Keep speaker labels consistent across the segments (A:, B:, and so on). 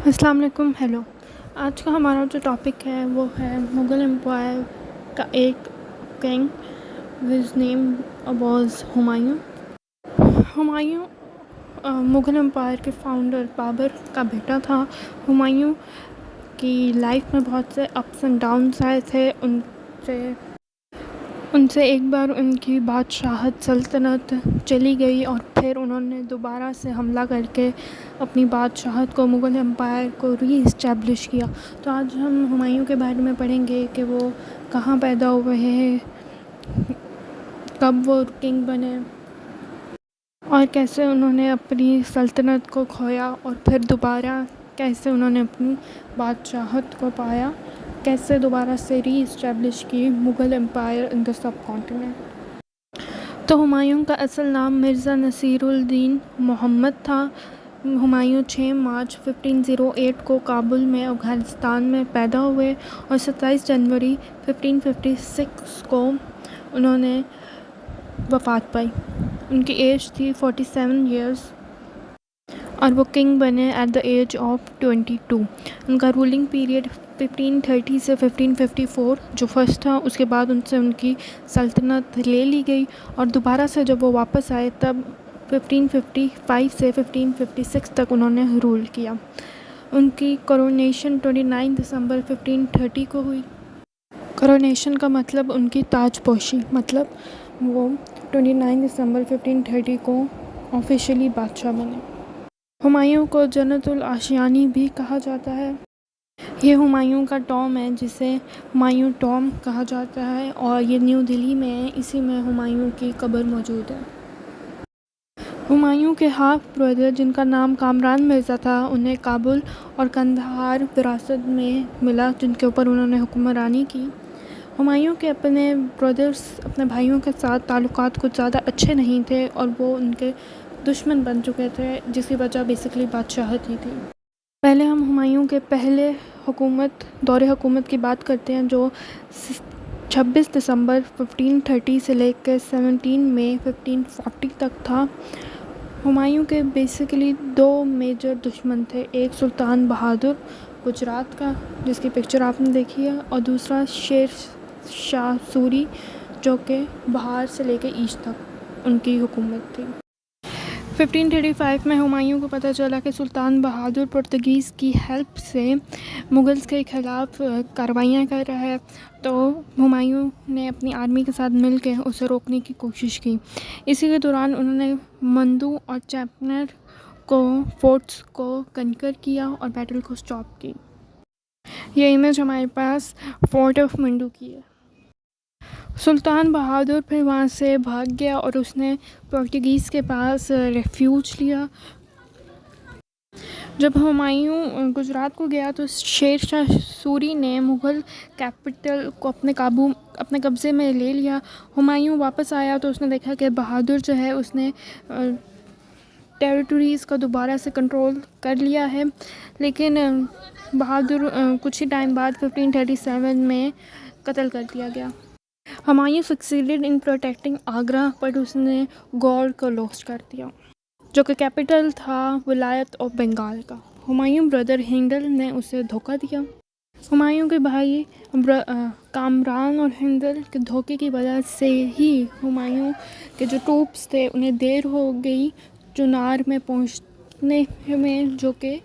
A: السلام علیکم. ہیلو. آج کا ہمارا جو ٹاپک ہے وہ ہے مغل امپائر کا ایک king was name was Humayun. Mughal empire کے فاؤنڈر بابر کا بیٹا تھا. ہمایوں کی لائف میں بہت سے اپس اینڈ ڈاؤنس آئے تھے. ان سے ایک بار ان کی بادشاہت سلطنت چلی گئی اور پھر انہوں نے دوبارہ سے حملہ کر کے اپنی بادشاہت کو مغل امپائر کو ری اسٹیبلش کیا. تو آج ہم ہمایوں کے بارے میں پڑھیں گے کہ وہ کہاں پیدا ہوئے ہیں، کب وہ کنگ بنے اور کیسے انہوں نے اپنی سلطنت کو کھویا اور پھر دوبارہ کیسے انہوں نے اپنی بادشاہت کو پایا، کیسے دوبارہ سے ری اسٹیبلش کی مغل امپائر ان دا سب کانٹیننٹ. تو ہمایوں کا اصل نام مرزا نصیر الدین محمد تھا. ہمایوں 6 مارچ 1508 کو کابل میں افغانستان میں پیدا ہوئے اور 27 جنوری 1556 کو انہوں نے وفات پائی. ان کی ایج تھی 47 ایئرس اور وہ کنگ بنے ایٹ دا ایج آف 22. ان کا رولنگ پیریڈ 1530 سے 1554 جو فرسٹ تھا. اس کے بعد ان سے ان کی سلطنت لے لی گئی اور دوبارہ سے جب وہ واپس آئے تب 1555 سے 1556 تک انہوں نے رول کیا. ان کی کورونیشن 29 دسمبر 1530 کو ہوئی. کورونیشن کا مطلب ان کی تاج پوشی، مطلب وہ 29 دسمبر 1530 کو آفیشیلی بادشاہ بنے. ہمایوں کو جنت الاشیانی بھی کہا جاتا ہے. یہ ہمایوں کا ٹوم ہے جسے ہمایوں ٹوم کہا جاتا ہے اور یہ نیو دہلی میں ہے. اسی میں ہمایوں کی قبر موجود ہے. ہمایوں کے ہاف بردر جن کا نام کامران مرزا تھا انہیں کابل اور قندھار وراثت میں ملا جن کے اوپر انہوں نے حکمرانی کی. ہمایوں کے اپنے بردرز اپنے بھائیوں کے ساتھ تعلقات کچھ زیادہ اچھے نہیں تھے اور وہ ان کے دشمن بن چکے تھے جس کی وجہ بیسکلی بادشاہت ہی تھی. پہلے ہم ہمایوں کے پہلے دور حکومت کی بات کرتے ہیں جو 26 دسمبر 1530 سے لے کے 17 مئی 1540 تک تھا. ہمایوں کے بیسکلی 2 میجر دشمن تھے. ایک سلطان بہادر گجرات کا جس کی پکچر آپ نے دیکھی ہے اور دوسرا شیر شاہ سوری جو کہ بہار سے لے کے ایسٹ تک ان کی حکومت تھی. 1535 میں ہمایوں کو پتہ چلا کہ سلطان بہادر پرتگیز کی ہیلپ سے مغلز کے خلاف کارروائیاں کر رہا ہے تو ہمایوں نے اپنی آرمی کے ساتھ مل کے اسے روکنے کی کوشش کی. اسی کے دوران انہوں نے مندو اور چیپنر کو فورٹس کو کنکر کیا اور بیٹل کو سٹاپ کی. یہ امیج ہمارے پاس فورٹ آف منڈو کی ہے. سلطان بہادر پھر وہاں سے بھاگ گیا اور اس نے پورتگیز کے پاس ریفیوج لیا. جب ہمایوں گجرات کو گیا تو شیر شاہ سوری نے مغل کیپٹل کو اپنے قبضے میں لے لیا. ہمایوں واپس آیا تو اس نے دیکھا کہ بہادر جو ہے اس نے ٹیریٹریز کو دوبارہ سے کنٹرول کر لیا ہے لیکن بہادر کچھ ہی ٹائم بعد 1537 میں قتل کر دیا گیا. Humayun سکسیڈڈ in protecting Agra but اس نے گور کو لوسٹ کر دیا جو کہ کیپٹل تھا ولایت آف بنگال کا. ہمایوں بردر ہندل نے اسے دھوکہ دیا. ہمایوں کے بھائی کامران اور ہندل کے دھوکے کی وجہ سے ہی ہمایوں کے جو ٹروپس تھے انہیں دیر ہو گئی چنار میں پہنچنے میں جو کہ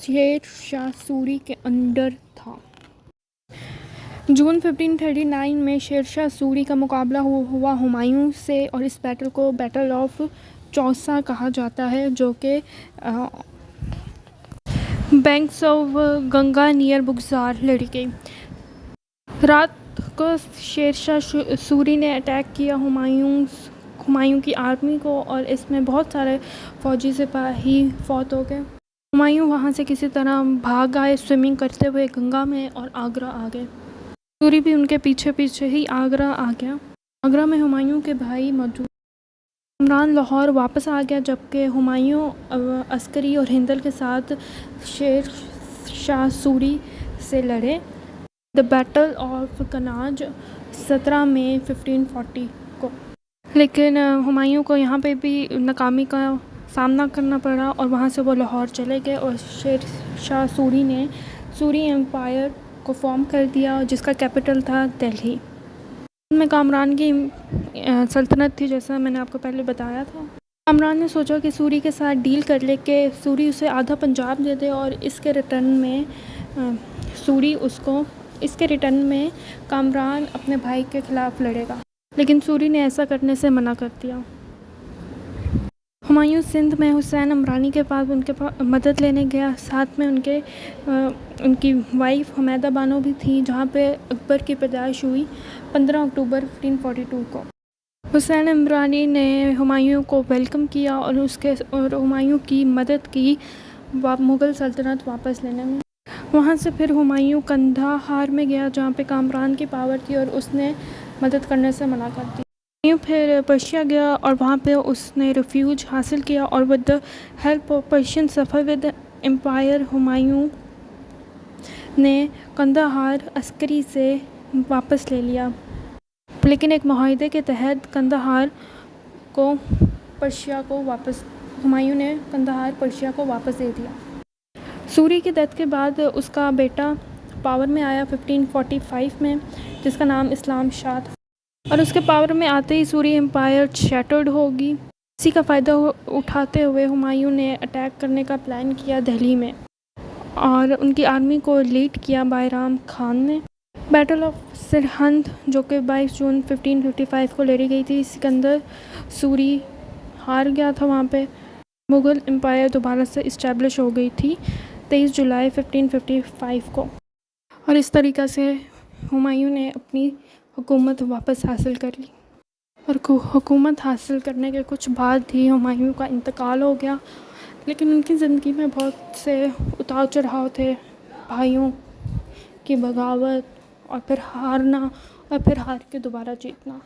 A: شیر شاہ سوری کے انڈر تھا. جون 1539 میں شیر شاہ سوری کا مقابلہ ہوا ہمایوں سے اور اس بیٹل کو بیٹل آف چوسا کہا جاتا ہے جو کہ بینکس آف گنگا نیئر بگسار لڑی گئی. رات کو شیر شاہ سوری نے اٹیک کیا ہمایوں کی آرمی کو اور اس میں بہت سارے فوجی سپاہی فوت ہو گئے. ہمایوں وہاں سے کسی طرح بھاگ آئے سوئمنگ کرتے ہوئے گنگا میں اور آگرہ آ گئے. سوری بھی ان کے پیچھے پیچھے ہی آگرہ آ گیا. آگرہ میں ہمایوں کے بھائی موجود. کامران لاہور واپس آ گیا جبکہ ہمایوں عسکری اور ہندل کے ساتھ شیر شاہ سوری سے لڑے. دی بیٹل آف کناج 17 مئی 1540 کو. لیکن ہمایوں کو یہاں پہ بھی ناکامی کا سامنا کرنا پڑا اور وہاں سے وہ لاہور چلے گئے اور شیر شاہ سوری نے سوری ایمپائر کو فارم کر دیا جس کا کیپٹل تھا دہلی۔ ان میں کامران کی سلطنت تھی، جیسا میں نے آپ کو پہلے بتایا تھا۔ کامران نے سوچا کہ سوری کے ساتھ ڈیل کر لے کہ سوری اسے آدھا پنجاب دے دے اور اس کے ریٹرن میں کامران اپنے بھائی کے خلاف لڑے گا، لیکن سوری نے ایسا کرنے سے منع کر دیا۔ ہمایوں سندھ میں حسین عمرانی کے پاس ان کے مدد لینے گیا، ساتھ میں ان کی وائف حمیدہ بانو بھی تھی، جہاں پہ اکبر کی پیدائش ہوئی 15 اکتوبر 1542 کو۔ حسین عمرانی نے ہمایوں کو ویلکم کیا اور ہمایوں کی مدد کی مغل سلطنت واپس لینے میں۔ وہاں سے پھر ہمایوں قندھار میں گیا جہاں پہ کامران کی پاور تھی اور اس نے مدد کرنے سے منع کر دی۔ ہمایوں پھر پرشیا گیا اور وہاں پہ اس نے ریفیوج حاصل کیا اور with the help of Persian Safavid empire Humayun نے قندھار عسکری سے واپس لے لیا، لیکن ایک معاہدے کے تحت ہمایوں نے قندھار پرشیا کو واپس دے دیا۔ سوری کی ڈیتھ کے بعد اس کا بیٹا پاور میں آیا 1545 میں، جس کا نام اسلام شاہ تھا، اور اس کے پاور میں آتے ہی سوری امپائر شیٹرڈ ہوگی۔ اسی کا فائدہ اٹھاتے ہوئے ہمایوں نے اٹیک کرنے کا پلان کیا دہلی میں، اور ان کی آرمی کو لیڈ کیا بائرام خان نے۔ بیٹل آف سرہند جو کہ 22 جون 1555 کو لڑی گئی تھی، سکندر سوری ہار گیا تھا وہاں پہ۔ مغل امپائر دوبارہ سے اسٹیبلش ہو گئی تھی 23 جولائی 1555 کو، اور اس طریقہ سے ہمایوں نے اپنی حکومت واپس حاصل کر لی، اور حکومت حاصل کرنے کے کچھ بعد ہی ہمایوں کا انتقال ہو گیا۔ لیکن ان کی زندگی میں بہت سے اتار چڑھاؤ تھے، بھائیوں کی بغاوت، اور پھر ہارنا، اور پھر ہار کے دوبارہ جیتنا۔